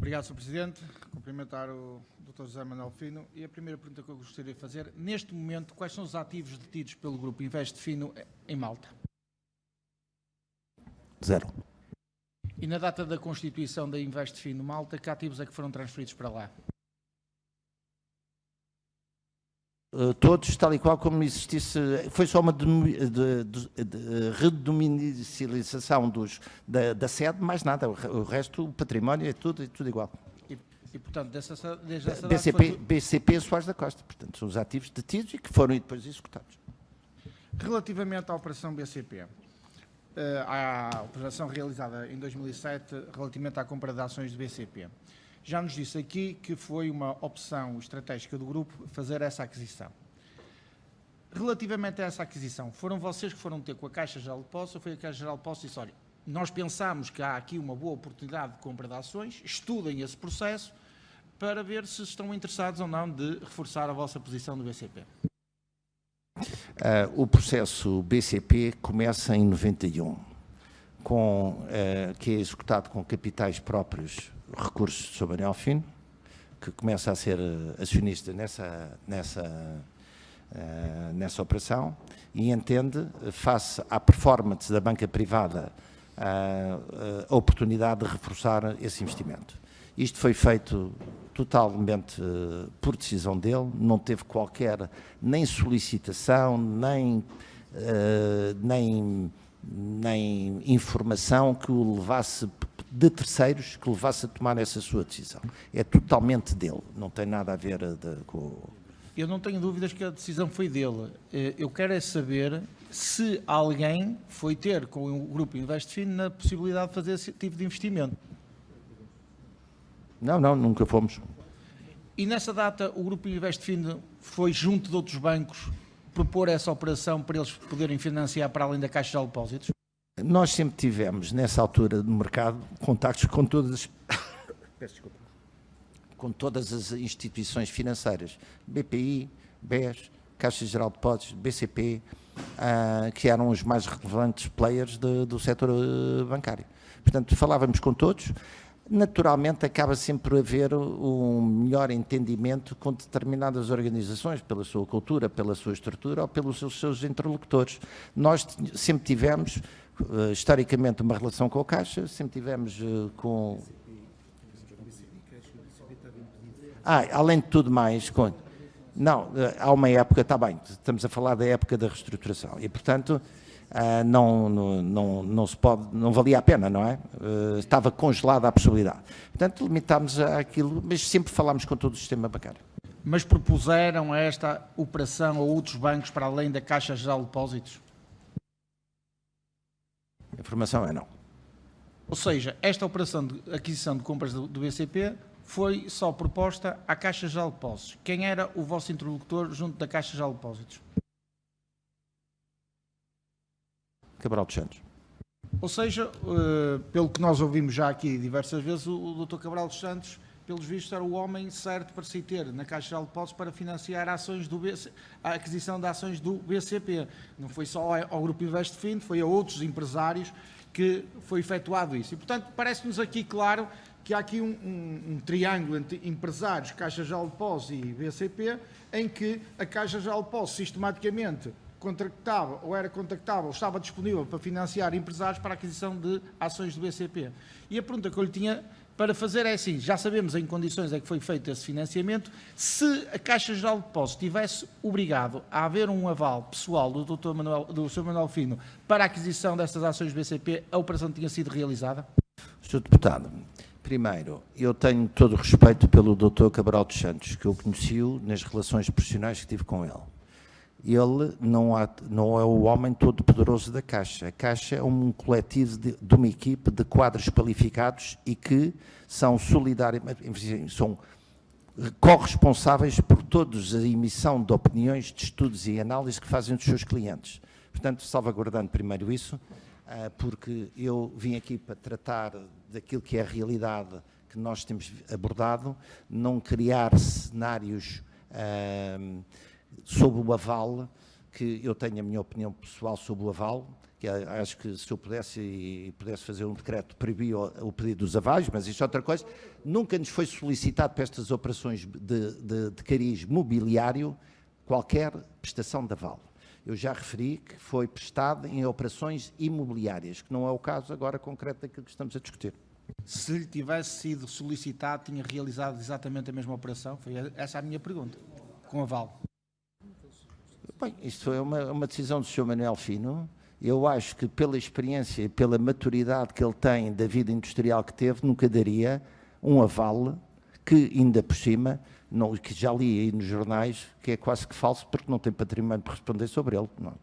Obrigado, Sr. Presidente. Cumprimentar o Dr. José Manuel Fino. E a primeira pergunta que eu gostaria de fazer, neste momento, quais são os ativos detidos pelo Grupo Invest Fino em Malta? 0. E na data da constituição da Invest Fino Malta, que ativos é que foram transferidos para lá? Todos, tal e qual como existisse, foi só uma redomiciliação da sede, mais nada, o resto, o património é tudo igual. E portanto, desde essa data BCP Soares da Costa, portanto, são os ativos detidos e que foram depois executados. Relativamente à Operação BCP, à operação realizada em 2007, relativamente à compra de ações do BCP, já nos disse aqui que foi uma opção estratégica do grupo fazer essa aquisição. Relativamente a essa aquisição, foram vocês que foram ter com a Caixa Geral de Depósitos ou foi a Caixa Geral de Depósitos e disse, olha, nós pensamos que há aqui uma boa oportunidade de compra de ações, estudem esse processo para ver se estão interessados ou não de reforçar a vossa posição do BCP? O processo BCP começa em 91, que é executado com capitais próprios, recursos de Sr. Manuel Fino, que começa a ser acionista nessa operação e entende, face à performance da banca privada, a oportunidade de reforçar esse investimento. Isto foi feito totalmente por decisão dele, não teve qualquer nem solicitação, nem informação que o levasse de terceiros, que o levasse a tomar essa sua decisão. É totalmente dele, não tem nada a ver com... Eu não tenho dúvidas que a decisão foi dele. Eu quero é saber se alguém foi ter com o Grupo Invest Fino na possibilidade de fazer esse tipo de investimento. Não, nunca fomos. E nessa data o Grupo Invest Fino foi junto de outros bancos propor essa operação para eles poderem financiar para além da Caixa Geral de Depósitos? Nós sempre tivemos, nessa altura do mercado, contactos com todas as instituições financeiras, BPI, BES, Caixa Geral de Depósitos, BCP, que eram os mais relevantes players do setor bancário. Portanto, falávamos com todos. Naturalmente, acaba sempre por haver um melhor entendimento com determinadas organizações, pela sua cultura, pela sua estrutura ou pelos seus interlocutores. Nós sempre tivemos, historicamente, uma relação com a Caixa, sempre tivemos com... além de tudo mais... Não, há uma época, está bem, estamos a falar da época da reestruturação e, portanto... não se pode, não valia a pena, não é? Estava congelada a possibilidade. Portanto, limitámos àquilo, mas sempre falámos com todo o sistema bancário. Mas propuseram esta operação a outros bancos para além da Caixa Geral de Depósitos? A informação é não. Ou seja, esta operação de aquisição de compras do BCP foi só proposta à Caixa Geral de Depósitos. Quem era o vosso interlocutor junto da Caixa Geral de Depósitos? Cabral dos Santos. Ou seja, pelo que nós ouvimos já aqui diversas vezes, o Dr. Cabral dos Santos, pelos vistos, era o homem certo para se ter na Caixa Geral de Depósitos para financiar ações a aquisição de ações do BCP. Não foi só ao Grupo Invest Fino, foi a outros empresários que foi efetuado isso. E, portanto, parece-nos aqui claro que há aqui um triângulo entre empresários, Caixa Geral de Depósitos e BCP, em que a Caixa Geral de Depósitos sistematicamente contactava ou era contactável, estava disponível para financiar empresários para a aquisição de ações do BCP. E a pergunta que eu lhe tinha para fazer é assim, já sabemos em que condições é que foi feito esse financiamento, se a Caixa Geral de Depósitos tivesse obrigado a haver um aval pessoal do Sr. Manuel Fino para a aquisição dessas ações do BCP, a operação tinha sido realizada? Sr. Deputado, primeiro, eu tenho todo o respeito pelo Dr. Cabral dos Santos, que eu conheci-o nas relações profissionais que tive com ele. Ele não é o homem todo poderoso da Caixa. A Caixa é um coletivo de uma equipe de quadros qualificados e que são solidariamente, são corresponsáveis por todos a emissão de opiniões, de estudos e análises que fazem dos seus clientes. Portanto, salvaguardando primeiro isso, porque eu vim aqui para tratar daquilo que é a realidade que nós temos abordado, não criar cenários sob o aval, que eu tenho a minha opinião pessoal sobre o aval, que acho que se eu pudesse fazer um decreto, proibia o pedido dos avais, mas isso é outra coisa. Nunca nos foi solicitado para estas operações de cariz mobiliário qualquer prestação de aval. Eu já referi que foi prestado em operações imobiliárias, que não é o caso agora concreto daquilo que estamos a discutir. Se lhe tivesse sido solicitado, tinha realizado exatamente a mesma operação? Foi essa a minha pergunta, com aval. Bem, isto é uma decisão do Sr. Manuel Fino. Eu acho que pela experiência e pela maturidade que ele tem da vida industrial que teve, nunca daria um aval que, ainda por cima, que já li aí nos jornais, que é quase que falso, porque não tem património para responder sobre ele. Não.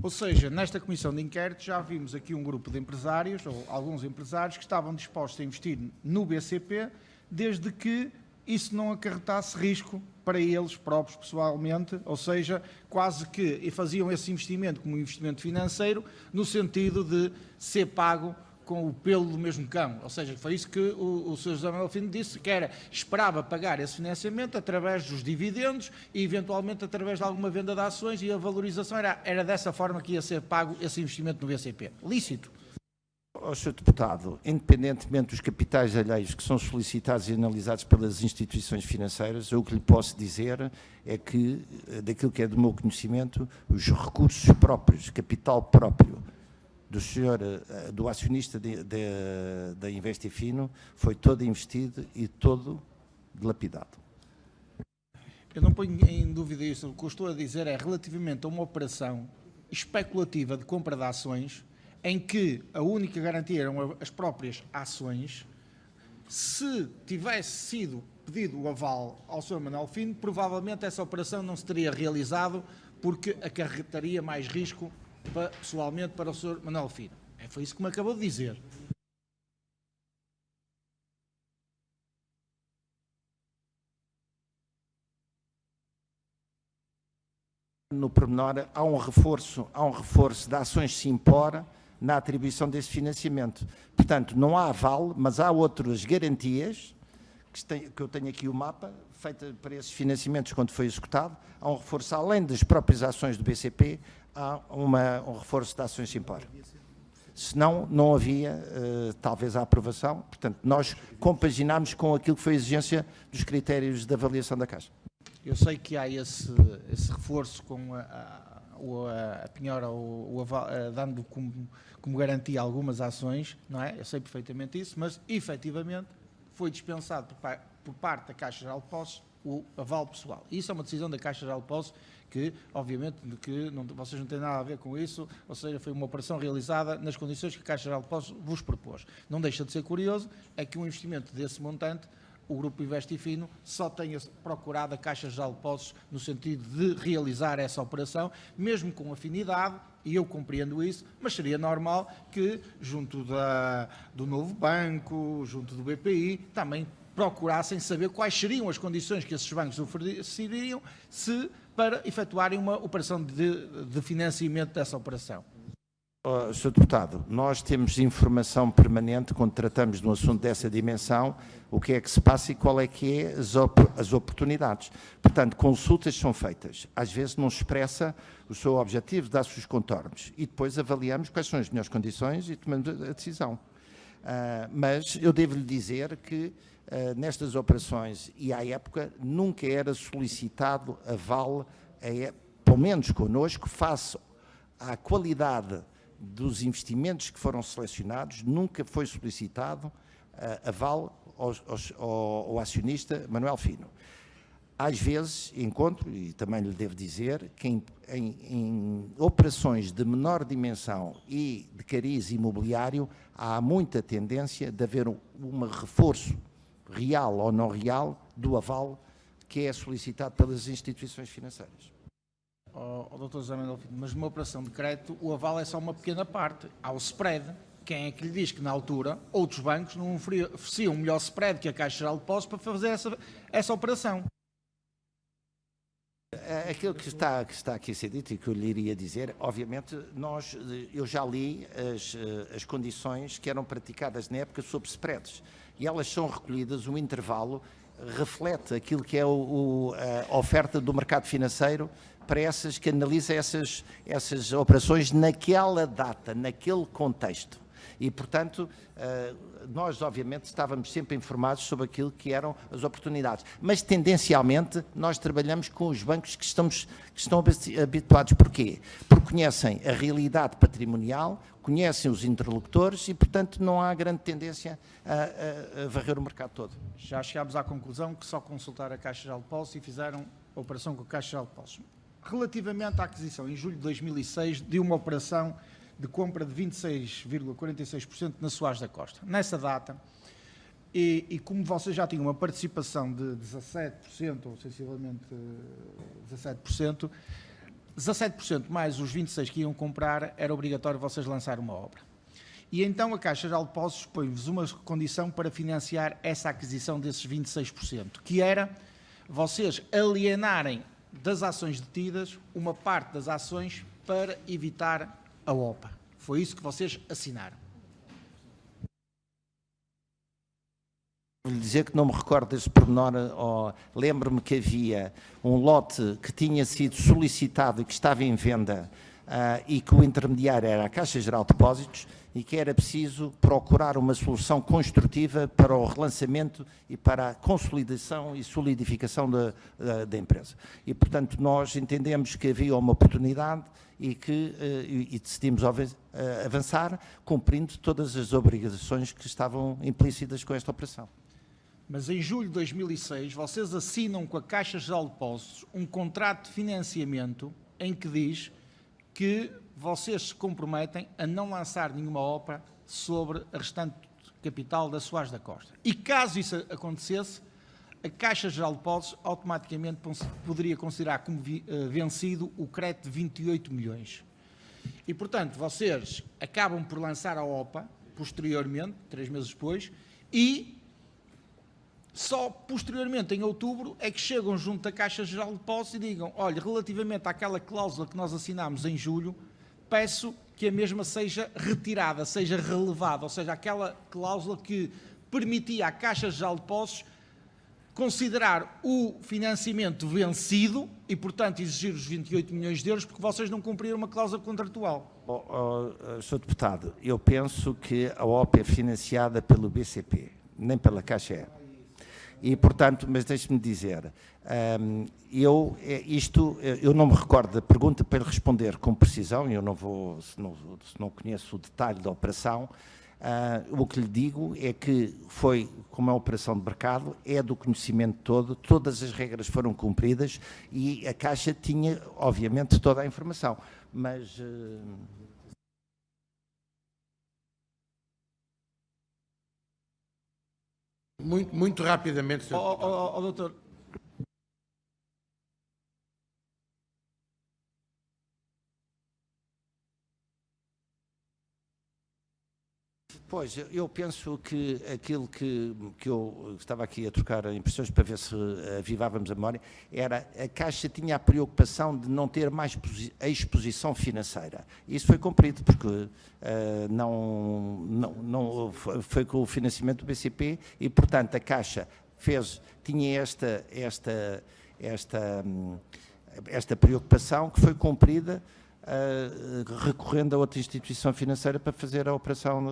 Ou seja, nesta comissão de inquérito já vimos aqui um grupo de empresários, ou alguns empresários, que estavam dispostos a investir no BCP, desde que isso não acarretasse risco para eles próprios pessoalmente, ou seja, quase que faziam esse investimento como um investimento financeiro, no sentido de ser pago com o pelo do mesmo cão. Ou seja, foi isso que o Sr. José Manuel Fino disse, que esperava pagar esse financiamento através dos dividendos e eventualmente através de alguma venda de ações, e a valorização era dessa forma que ia ser pago esse investimento no BCP. Lícito. Sr. Deputado, independentemente dos capitais alheios que são solicitados e analisados pelas instituições financeiras, o que lhe posso dizer é que, daquilo que é do meu conhecimento, os recursos próprios, capital próprio do acionista da Investifino foi todo investido e todo dilapidado. Eu não ponho em dúvida isso. O que eu estou a dizer é relativamente a uma operação especulativa de compra de ações, em que a única garantia eram as próprias ações. Se tivesse sido pedido o aval ao Sr. Manuel Fino, provavelmente essa operação não se teria realizado, porque acarretaria mais risco pessoalmente para o Sr. Manuel Fino. Foi isso que me acabou de dizer. No pormenor, há um reforço de ações Simpor na atribuição desse financiamento. Portanto, não há aval, mas há outras garantias, que eu tenho aqui o mapa, feita para esses financiamentos quando foi executado. Há um reforço, além das próprias ações do BCP, há um reforço de ações Simpor. Senão, não havia, talvez, a aprovação. Portanto, nós compaginámos com aquilo que foi a exigência dos critérios de avaliação da Caixa. Eu sei que há esse reforço com a penhora, dando como garantia algumas ações, não é? Eu sei perfeitamente isso, mas efetivamente foi dispensado por parte da Caixa Geral de Depósitos o aval pessoal. E isso é uma decisão da Caixa Geral de Depósitos que, obviamente, vocês não têm nada a ver com isso, ou seja, foi uma operação realizada nas condições que a Caixa Geral de Depósitos vos propôs. Não deixa de ser curioso, é que um investimento desse montante, o Grupo Investifino só tenha procurado a Caixa Geral de Depósitos no sentido de realizar essa operação, mesmo com afinidade, e eu compreendo isso, mas seria normal que, junto do novo banco, junto do BPI, também procurassem saber quais seriam as condições que esses bancos ofereceriam para efetuarem uma operação de financiamento dessa operação. Sr. Deputado, nós temos informação permanente quando tratamos de um assunto dessa dimensão, o que é que se passa e qual é que é as oportunidades. Portanto, consultas são feitas. Às vezes não se expressa o seu objetivo, dá-se os contornos e depois avaliamos quais são as melhores condições e tomamos a decisão. Mas eu devo-lhe dizer que nestas operações e à época nunca era solicitado aval, pelo menos connosco, face à qualidade dos investimentos que foram selecionados, nunca foi solicitado aval ao acionista Manuel Fino. Às vezes encontro, e também lhe devo dizer, que em operações de menor dimensão e de cariz imobiliário há muita tendência de haver um reforço real ou não real do aval que é solicitado pelas instituições financeiras. Dr. José Manuel Fino, mas numa operação de crédito o aval é só uma pequena parte. Há o spread. Quem é que lhe diz que na altura outros bancos não ofereciam um melhor spread que a Caixa Geral de Depósitos para fazer essa operação? Aquilo que está aqui a ser dito e que eu lhe iria dizer, obviamente, eu já li as condições que eram praticadas na época sobre spreads e elas são recolhidas um intervalo reflete aquilo que é a oferta do mercado financeiro para essas que analisa essas operações naquela data, naquele contexto. E, portanto, nós, obviamente, estávamos sempre informados sobre aquilo que eram as oportunidades. Mas, tendencialmente, nós trabalhamos com os bancos que estão habituados. Porquê? Porque conhecem a realidade patrimonial, conhecem os interlocutores e, portanto, não há grande tendência a varrer o mercado todo. Já chegámos à conclusão que só consultaram a Caixa Geral de Depósitos e fizeram a operação com a Caixa Geral de Depósitos. Relativamente à aquisição, em julho de 2006, de uma operação de compra de 26,46% na Soares da Costa. Nessa data, e como vocês já tinham uma participação de 17%, ou sensivelmente 17%, 17% mais os 26% que iam comprar, era obrigatório vocês lançar uma obra. E então a Caixa Geral de Depósitos põe-vos uma condição para financiar essa aquisição desses 26%, que era vocês alienarem das ações detidas uma parte das ações para evitar a OPA. Foi isso que vocês assinaram. Vou lhe dizer que não me recordo desse pormenor. Lembro-me que havia um lote que tinha sido solicitado e que estava em venda e que o intermediário era a Caixa Geral de Depósitos e que era preciso procurar uma solução construtiva para o relançamento e para a consolidação e solidificação da empresa. E, portanto, nós entendemos que havia uma oportunidade e decidimos avançar, cumprindo todas as obrigações que estavam implícitas com esta operação. Mas em julho de 2006, vocês assinam com a Caixa Geral de Depósitos um contrato de financiamento em que diz que vocês se comprometem a não lançar nenhuma OPA sobre a restante capital da Soares da Costa. E caso isso acontecesse, a Caixa Geral de Depósitos automaticamente poderia considerar como vencido o crédito de 28 milhões. E, portanto, vocês acabam por lançar a OPA, posteriormente, 3 meses depois, e só posteriormente, em outubro, é que chegam junto da Caixa Geral de Depósitos e digam, olha, relativamente àquela cláusula que nós assinámos em julho, peço que a mesma seja retirada, seja relevada, ou seja, aquela cláusula que permitia à Caixa Geral de Depósitos considerar o financiamento vencido e, portanto, exigir os 28 milhões de euros porque vocês não cumpriram uma cláusula contratual. Sr. Deputado, eu penso que a OPA é financiada pelo BCP, nem pela Caixa E. E, portanto, mas deixe-me dizer, eu não me recordo da pergunta para lhe responder com precisão, eu não vou, se não conheço o detalhe da operação, o que lhe digo é que foi, como é uma operação de mercado, é do conhecimento todo, todas as regras foram cumpridas e a Caixa tinha, obviamente, toda a informação, mas... Muito rapidamente, Sr. Deputado. Doutor. Pois, eu penso que aquilo que eu estava aqui a trocar impressões para ver se avivávamos a memória, era a Caixa tinha a preocupação de não ter mais exposição financeira. Isso foi cumprido, porque não foi com o financiamento do BCP e, portanto, a Caixa tinha esta preocupação que foi cumprida, recorrendo a outra instituição financeira para fazer a operação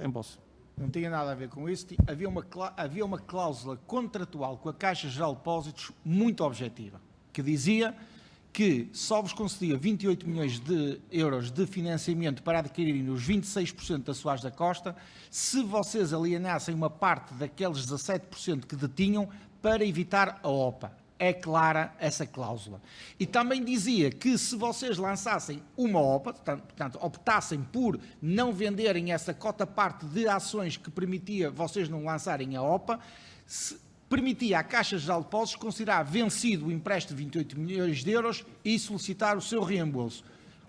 em bolsa. Não tinha nada a ver com isso. Havia uma cláusula contratual com a Caixa Geral de Depósitos muito objetiva, que dizia que só vos concedia 28 milhões de euros de financiamento para adquirirem os 26% da Soares da Costa, se vocês alienassem uma parte daqueles 17% que detinham para evitar a OPA. É clara essa cláusula. E também dizia que se vocês lançassem uma OPA, portanto, optassem por não venderem essa cota-parte de ações que permitia vocês não lançarem a OPA, permitia à Caixa Geral de Depósitos considerar vencido o empréstimo de 28 milhões de euros e solicitar o seu reembolso.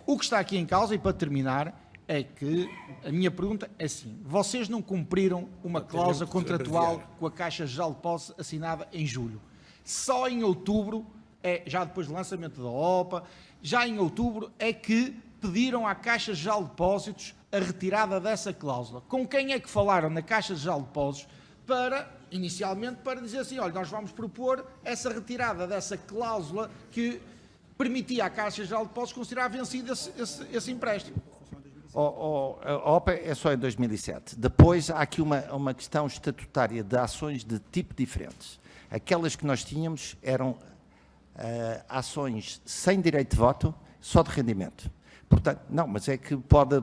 O que está aqui em causa, e para terminar, é que a minha pergunta é assim, vocês não cumpriram uma cláusula contratual com a Caixa Geral de Depósitos assinada em julho. Só em outubro, já depois do lançamento da OPA, já em outubro é que pediram à Caixa Geral de Depósitos a retirada dessa cláusula. Com quem é que falaram na Caixa Geral de Depósitos inicialmente, para dizer assim, olha, nós vamos propor essa retirada dessa cláusula que permitia à Caixa Geral de Depósitos considerar vencido esse empréstimo. A OPA é só em 2007. Depois há aqui uma questão estatutária de ações de tipo diferentes. Aquelas que nós tínhamos eram ações sem direito de voto, só de rendimento. Portanto, não, mas é que pode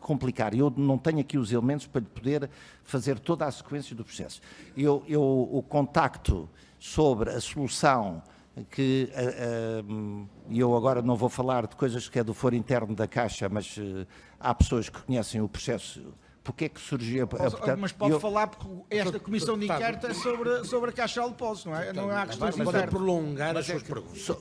complicar. Eu não tenho aqui os elementos para lhe poder fazer toda a sequência do processo. O contacto sobre a solução que eu agora não vou falar de coisas que é do foro interno da Caixa, mas há pessoas que conhecem o processo. Porque é que surgiu? Mas pode falar, porque esta comissão de inquérito é sobre a Caixa Geral de Depósitos, não é? Não há questões Pode internas. prolongar as suas perguntas.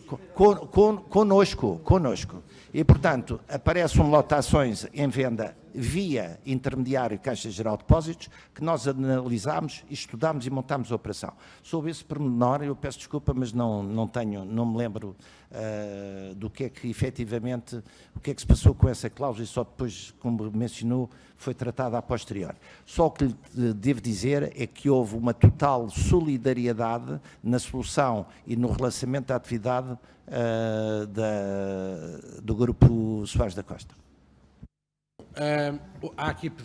Connosco. E, portanto, aparece um lote de ações em venda via intermediário Caixa Geral de Depósitos, que nós analisámos, estudámos e montámos a operação. Sobre esse pormenor, eu peço desculpa, mas não me lembro do que é que efetivamente, o que é que se passou com essa cláusula e só depois, como mencionou, foi tratada a posterior. Só o que lhe devo dizer é que houve uma total solidariedade na solução e no relançamento da atividade do Grupo Soares da Costa. Há aqui pedido